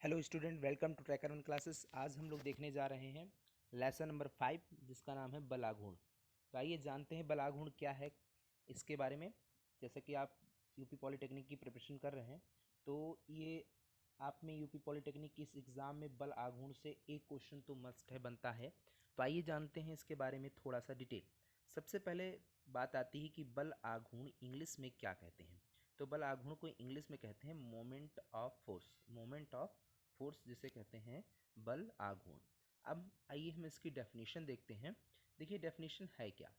Hello student, welcome to Tracker one classes. आज हम लोग देखने जा रहे हैं लेसन नंबर 5 जिसका नाम है बल आघूर्ण। तो आइए जानते हैं बल आघूर्ण क्या है इसके बारे में। जैसे कि आप यूपी पॉलिटेक्निक की प्रिपरेशन कर रहे हैं तो ये आप में यूपी पॉलिटेक्निक की इस एग्ज़ाम में बल आघूर्ण से एक क्वेश्चन तो मस्ट है, बनता है। तो आइए जानते हैं इसके बारे में थोड़ा सा डिटेल। सबसे पहले बात आती है कि बल आघूर्ण इंग्लिश में क्या कहते हैं। तो बल आघूर्ण को इंग्लिश में कहते हैं moment of force. Moment of force जिसे कहते हैं बल आघूर्ण। अब आइए हम इसकी डेफिनेशन देखते हैं। देखिए डेफिनेशन है क्या,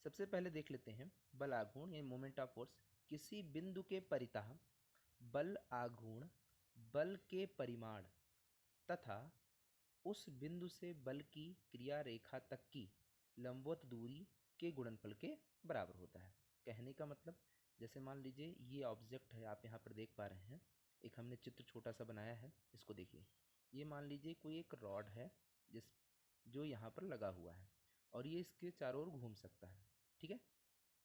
सबसे पहले देख लेते हैं। बल आघूर्ण या मोमेंट ऑफ फोर्स किसी बिंदु के परितः बल आघूर्ण बल के परिमाण तथा उस बिंदु से बल की क्रिया रेखा तक की लंबवत दूरी के गुणनफल के बराबर होता है। कहने का मतलब, जैसे मान लीजिए ये ऑब्जेक्ट है, आप यहाँ पर देख पा रहे हैं, एक हमने चित्र छोटा सा बनाया है। इसको देखिए, ये मान लीजिए कोई एक रॉड है जो यहाँ पर लगा हुआ है और ये इसके चारों ओर घूम सकता है। ठीक है,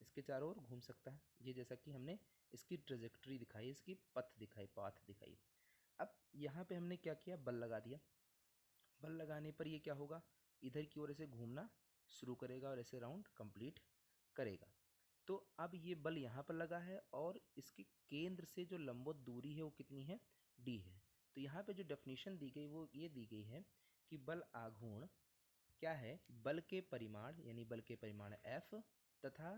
इसके चारों ओर घूम सकता है। ये जैसा कि हमने इसकी ट्रेजेक्ट्री दिखाई, इसकी पाथ दिखाई। अब यहाँ पे हमने क्या किया, बल लगा दिया। बल लगाने पर ये क्या होगा, इधर की ओर ऐसे घूमना शुरू करेगा और ऐसे राउंड कंप्लीट करेगा। तो अब ये बल यहाँ पर लगा है और इसके केंद्र से जो लंबवत दूरी है वो कितनी है, d है। तो यहाँ पे जो डेफिनेशन दी गई वो ये दी गई है कि बल आघूर्ण क्या है, बल के परिमाण यानी बल के परिमाण F तथा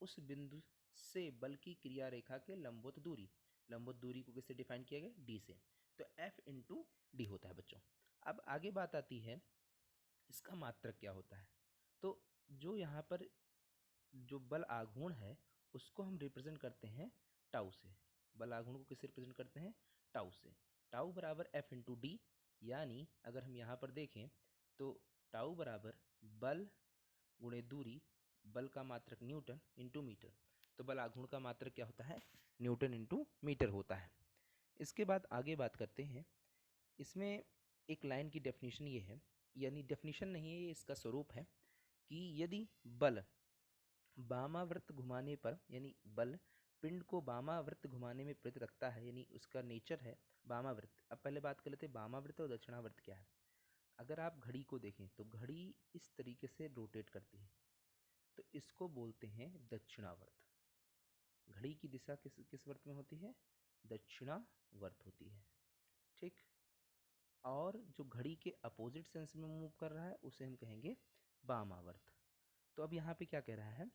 उस बिंदु से बल की क्रिया रेखा के लंबवत दूरी को किससे डिफाइन किया गया, d से। तो F इंटू डी होता है बच्चों। अब आगे बात आती है इसका मात्रक क्या होता है। तो जो यहाँ पर जो बल आघूर्ण है उसको हम रिप्रेजेंट करते हैं टाउ से। बल आघूर्ण को किससे रिप्रेजेंट करते हैं, टाउ से। टाउ बराबर F इंटू डी, यानी अगर हम यहाँ पर देखें तो टाउ बराबर बल गुणे दूरी, बल का मात्रक न्यूटन इंटू मीटर। तो बल आघूर्ण का मात्रक क्या होता है, न्यूटन इंटू मीटर होता है। इसके बाद आगे बात करते हैं। इसमें एक लाइन की डेफिनेशन ये है, यानी डेफिनेशन नहीं है, ये इसका स्वरूप है कि यदि बल वामावर्त घुमाने पर, यानी बल पिंड को वामावर्त घुमाने में प्रेरित रखता है, यानी उसका नेचर है वामावर्त। अब पहले बात कर लेते हैं वामावर्त और दक्षिणावर्त क्या है। अगर आप घड़ी को देखें तो घड़ी इस तरीके से रोटेट करती है, तो इसको बोलते हैं दक्षिणावर्त। घड़ी की दिशा किस किस वर्त में होती है, दक्षिणावर्त होती है। ठीक, और जो घड़ी के अपोजिट सेंस में मूव कर रहा है उसे हम कहेंगे वामावर्त। तो अब यहाँ पे क्या कह रहा है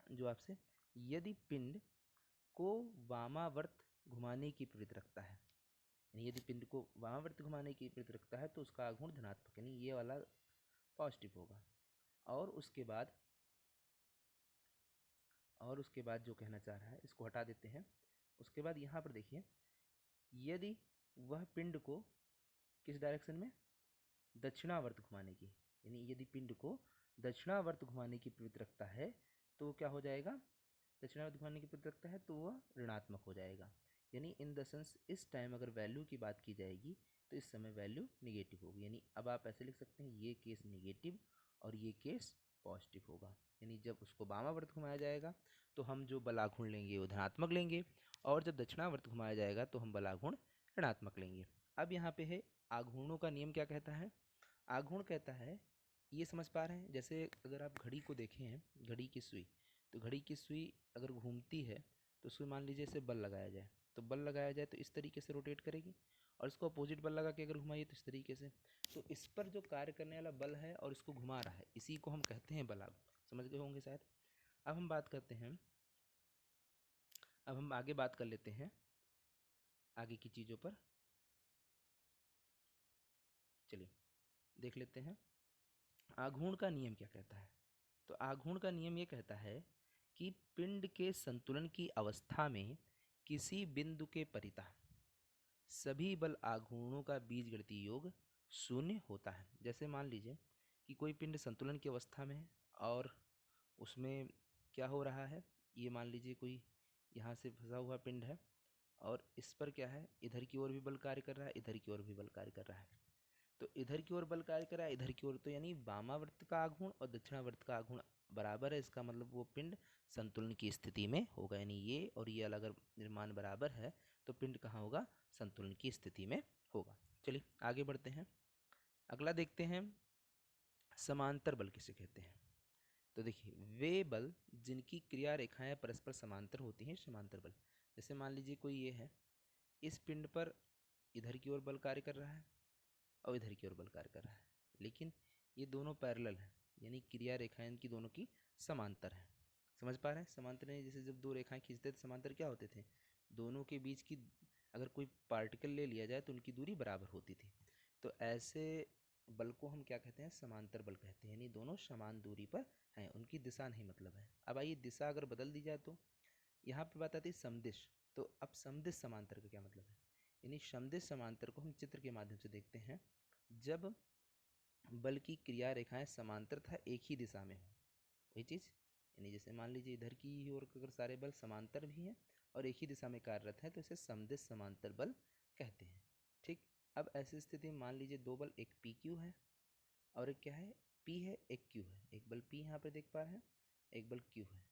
जो आपसे, यदि पिंड को वामावर्त घुमाने की प्रवृत्ति रखता है, यानी यदि पिंड को वामावर्त घुमाने की प्रवृत्ति रखता है तो उसका आघूर्ण धनात्मक, यानी ये वाला पॉजिटिव होगा। और उसके बाद जो कहना चाह रहा है इसको हटा देते हैं। उसके बाद यहाँ पर देखिए, यदि वह पिंड को किस डायरेक्शन में, दक्षिणावर्त घुमाने की, यानी यदि पिंड को दक्षिणावर्त घुमाने की प्रवृत्ति रखता है तो क्या हो जाएगा, दक्षिणावर्त घुमाने की प्रवृत्ति रखता है तो वह ऋणात्मक हो जाएगा। यानी इन द सेंस इस टाइम अगर वैल्यू की बात की जाएगी तो इस समय वैल्यू निगेटिव होगी। यानी अब आप ऐसे लिख सकते हैं, ये केस निगेटिव और ये केस पॉजिटिव होगा। यानी जब उसको वामावर्त घुमाया जाएगा तो हम जो बल आघूर्ण लेंगे वो धनात्मक लेंगे, और जब दक्षिणावर्त घुमाया जाएगा तो हम बल आघूर्ण ऋणात्मक लेंगे। अब यहाँ पे है आघूर्णों का नियम क्या कहता है। आघूर्ण कहता है, ये समझ पा रहे हैं, जैसे अगर आप घड़ी को देखें हैं, घड़ी की सुई, तो घड़ी की सुई अगर घूमती है तो उसमें मान लीजिए इसे बल लगाया जाए, तो बल लगाया जाए तो इस तरीके से रोटेट करेगी, और इसको अपोजिट बल लगा के अगर घुमाइए तो इस तरीके से। तो इस पर जो कार्य करने वाला बल है और इसको घुमा रहा है, इसी को हम कहते हैं बल आघूर्ण। समझ गए होंगे शायद। अब हम बात करते हैं, अब हम आगे बात कर लेते हैं आगे की चीज़ों पर। चलिए देख लेते हैं आघूर्ण का नियम क्या कहता है। तो आघूर्ण का नियम ये कहता है कि पिंड के संतुलन की अवस्था में किसी बिंदु के परितः सभी बल आघूर्णों का बीजगणितीय योग शून्य होता है। जैसे मान लीजिए कि कोई पिंड संतुलन की अवस्था में है और उसमें क्या हो रहा है, ये मान लीजिए कोई यहाँ से फंसा हुआ पिंड है और इस पर क्या है, इधर की ओर भी बल कार्य कर रहा है, इधर की ओर भी बल कार्य कर रहा है। तो इधर की ओर बल कार्य कर रहा है, इधर की ओर, तो यानी वामावर्त का आघूर्ण और दक्षिणावर्त का आघूर्ण बराबर है। इसका मतलब वो पिंड संतुलन की स्थिति में होगा, यानी ये और ये अगर निर्माण बराबर है तो पिंड कहाँ होगा, संतुलन की स्थिति में होगा। चलिए आगे बढ़ते हैं, अगला देखते हैं समांतर बल किसे कहते हैं। तो देखिए वे बल जिनकी क्रिया रेखाएं परस्पर समांतर होती हैं समांतर बल। जैसे मान लीजिए कोई ये है, इस पिंड पर इधर की ओर बल कार्य कर रहा है और इधर की ओर बल कार्य कर रहा है, लेकिन ये दोनों पैरेलल हैं, यानी क्रिया रेखाएं इनकी दोनों की समांतर है। समझ पा रहे हैं, समांतर है जैसे जब दो रेखाएं खींचते थे समांतर क्या होते थे, दोनों के बीच की अगर कोई पार्टिकल ले लिया जाए तो उनकी दूरी बराबर होती थी। तो ऐसे बल को हम क्या कहते हैं, समांतर बल कहते हैं, यानी दोनों समान दूरी पर हैं, उनकी दिशा नहीं मतलब है। अब आइए दिशा अगर बदल दी जाए तो यहाँ पर बात आती है समदिश। तो अब समदिश समांतर का क्या मतलब है, यानी समदिश समांतर को हम चित्र के माध्यम से देखते हैं। जब बल की क्रिया रेखाएं समांतर तथा एक ही दिशा में हो, वही चीज़, यानी जैसे मान लीजिए इधर की ओर अगर सारे बल समांतर भी हैं और एक ही दिशा में कार्यरत है तो इसे समदिश समांतर बल कहते हैं। ठीक, अब ऐसी स्थिति में मान लीजिए दो बल, एक पी क्यू है और एक क्या है, पी है, एक क्यू है। एक बल पी यहाँ पे देख पा रहे हैं, एक बल क्यू है।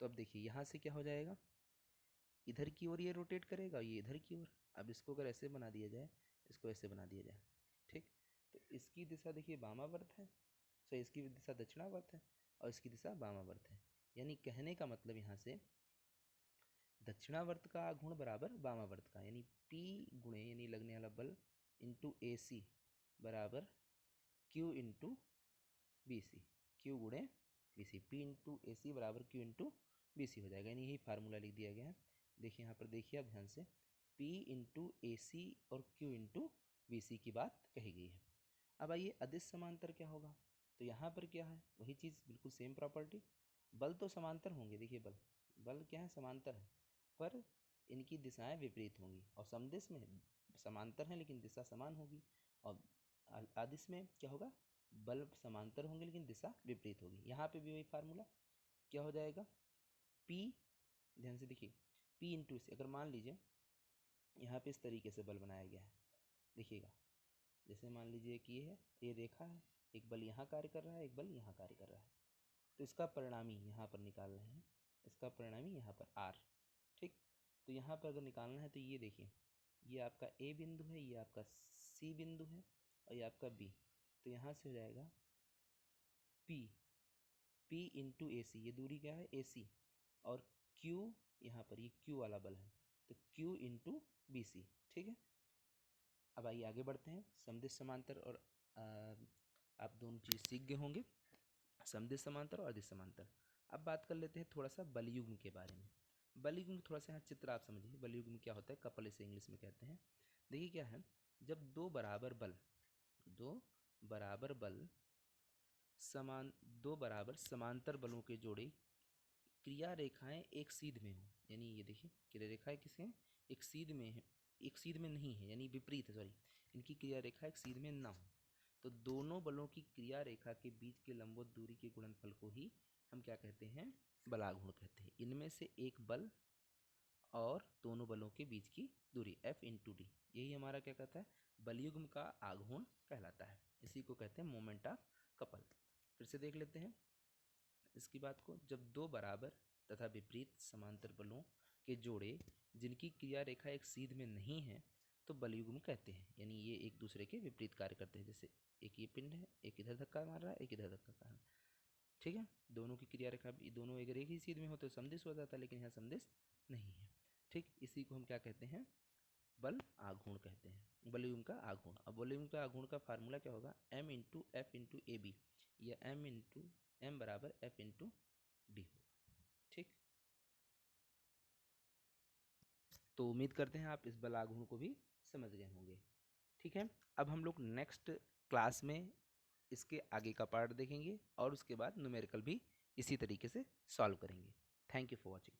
तो अब देखिए यहाँ से क्या हो जाएगा, इधर की ओर ये रोटेट करेगा, ये इधर की ओर। अब इसको अगर ऐसे बना दिया जाए, इसको ऐसे बना दिया जाए, ठीक, तो इसकी दिशा देखिए वामावर्त है, सो इसकी दिशा दक्षिणावर्त है और इसकी दिशा वामावर्त है। यानी कहने का मतलब यहाँ से दक्षिणावर्त का गुण बराबर वामावर्त का, यानी P गुणे यानी लगने वाला बल इंटू ए सी बराबर Q into B C, Q गुणे B C, P into A C बराबर क्यू इंटू बी सी हो जाएगा, यानी यही फार्मूला लिख दिया गया है। देखिए यहाँ पर देखिए आप ध्यान से, P इंटू ए सी और Q इंटू बी सी की बात कही गई है। अब आइए अदिश समांतर क्या होगा, तो यहाँ पर क्या है, वही चीज़ बिल्कुल सेम प्रॉपर्टी, बल तो समांतर होंगे, देखिए बल बल क्या है, समांतर है, पर इनकी दिशाएं विपरीत होंगी। और समदिश में समांतर हैं लेकिन दिशा समान होगी, और अदिश में क्या होगा, बल समांतर होंगे लेकिन दिशा विपरीत होगी। यहाँ पे भी वही फार्मूला क्या हो जाएगा, P, ध्यान से देखिए, P इंटू से अगर मान लीजिए यहाँ पे इस तरीके से बल बनाया गया है, देखिएगा जैसे मान लीजिए कि ये रेखा है, एक बल यहाँ कार्य कर रहा है, एक बल यहाँ कार्य कर रहा है, तो इसका परिणामी यहाँ पर निकाल रहे हैं, इसका परिणामी यहाँ पर R, ठीक। तो यहाँ पर अगर निकालना है तो ये देखिए, ये आपका A बिंदु है, ये आपका C बिंदु है और ये आपका B, तो यहाँ से हो जाएगा P इंटू ए सी, ये दूरी क्या है AC, और Q यहाँ पर ये Q वाला बल है, तो Q इंटू बी सी, ठीक है। अब आइए आगे बढ़ते हैं, समदिश समांतर और आप दोनों चीज़ सीख गए होंगे, समदिश समांतर और अदिश समांतर। अब बात कर लेते हैं थोड़ा सा बलयुग्म के बारे में। बलयुग्म थोड़ा सा यहाँ चित्र आप समझिए, बलयुग्म क्या होता है, कपल इसे इंग्लिश में कहते हैं। देखिए क्या है, जब दो बराबर बल दो बराबर समांतर बलों के जोड़े क्रिया रेखाएं एक सीध में हो, यानी ये देखिए क्रिया रेखाएं किसे हैं, एक सीध में है, एक सीध में नहीं है, यानी विपरीत है, सॉरी, इनकी क्रिया रेखा एक सीध में ना हो, तो दोनों बलों की क्रिया रेखा के बीच के लंबवत दूरी के गुणनफल को ही हम क्या कहते हैं, बलागुण कहते हैं। इनमें से एक बल और दोनों बलों के बीच की दूरी F इंटू डी, यही हमारा क्या कहता है, बलयुग्म का आघूर्ण कहलाता है। इसी को कहते हैं मोमेंट ऑफ कपल। फिर से देख लेते हैं इसकी बात को, जब दो बराबर तथा विपरीत समांतर बलों के जोड़े जिनकी क्रिया रेखा एक सीध में नहीं है तो बलयुग्म कहते हैं, यानी ये एक दूसरे के विपरीत कार्य करते हैं। जैसे एक ये पिंड है, एक इधर धक्का मार रहा है, एक इधर धक्का मार रहा है, ठीक है, दोनों की क्रिया रेखा दोनों अगर एक ही सीध में हो तो समदिश हो जाता है, लेकिन यहाँ समदिश नहीं है, ठीक। इसी को हम क्या कहते हैं, बल आघूर्ण कहते हैं, बलयुग्म का आघूर्ण। अब बलयुग्म का आघूर्ण का फार्मूला क्या होगा, m into F into A B, या m बराबर f इंटू डी होगा, ठीक। तो उम्मीद करते हैं आप इस बल आघूर्ण को भी समझ गए होंगे, ठीक है। अब हम लोग नेक्स्ट क्लास में इसके आगे का पार्ट देखेंगे और उसके बाद न्यूमेरिकल भी इसी तरीके से सॉल्व करेंगे। Thank you for watching.